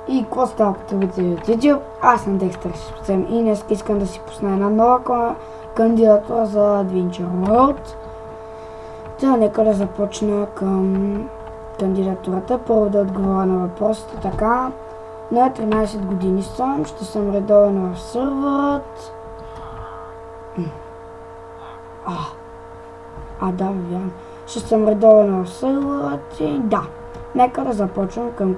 И какво става потребители от YouTube? Аз съм Декстър Шипцем и днес искам да си пусна една нова кандидатура за Adventure World. Нека да започна към кандидатурата. Първо да отговоря на въпросите така. На 13 години съм, ще съм редовен в сървърът. Да, вярно. Ще съм редовен в сървърът и да. Нека да започвам към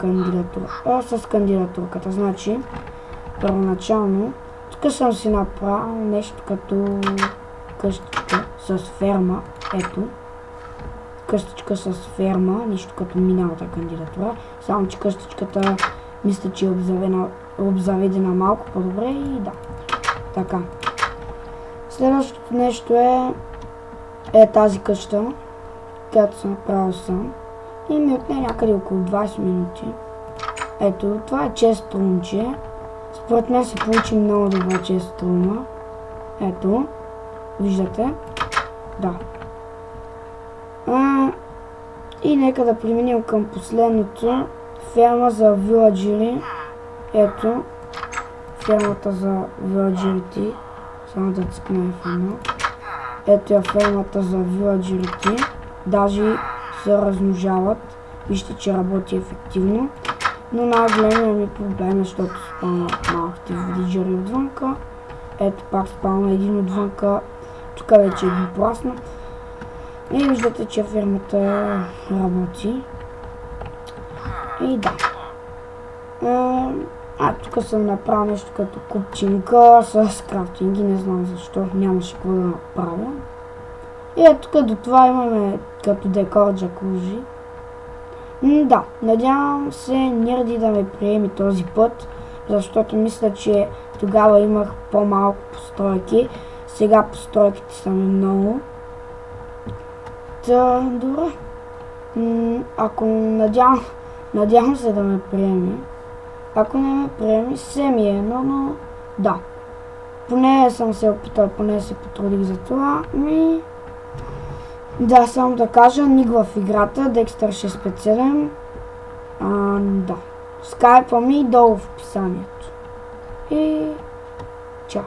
с кандидатурката. Значи, първоначално, тук съм си направил нещо като къщичка с ферма. Ето. Къщичка с ферма, нещо като миналата кандидатура. Само че къщичката мисля, че е обзаведена малко по-добре и да. Така. Следващото нещо е тази къща, която съм направил сам. И ми отне някъде около 20 минути. Ето, това е чест струмче. Според мен се получи много добра чест струма. Ето, виждате? Да. И нека да преминем към последното. Ферма за виладжери. Ето, фермата за виладжерите. Само да цъкна F1. Ето е фермата за виладжерите. Даже се размножават. Вижте, че работи ефективно. Но най-големият ми проблем е, защото спалнат малките виладжери отвънка. Ето пак спална един отвънка. Тук вече е един прасна. И виждате, че фермата работи. И да. Тук съм направил нещо като купчинка с крафтинги. Не знам защо. Нямаше какво да направя. И тук до това имаме като декор джакузи. Да, надявам се Нерди да ме приеме този път, защото мисля, че тогава имах по-малко постройки. Сега постройките са ми много. Добре. Ако надявам се да ме приеме. Ако не ме приеме, се ми е едно, но да. Поне съм се опитал, поне се потрудих за това. Да, само да кажа, ник в играта, Dexter657. Да. Скайпа ми долу в описанието. И чао.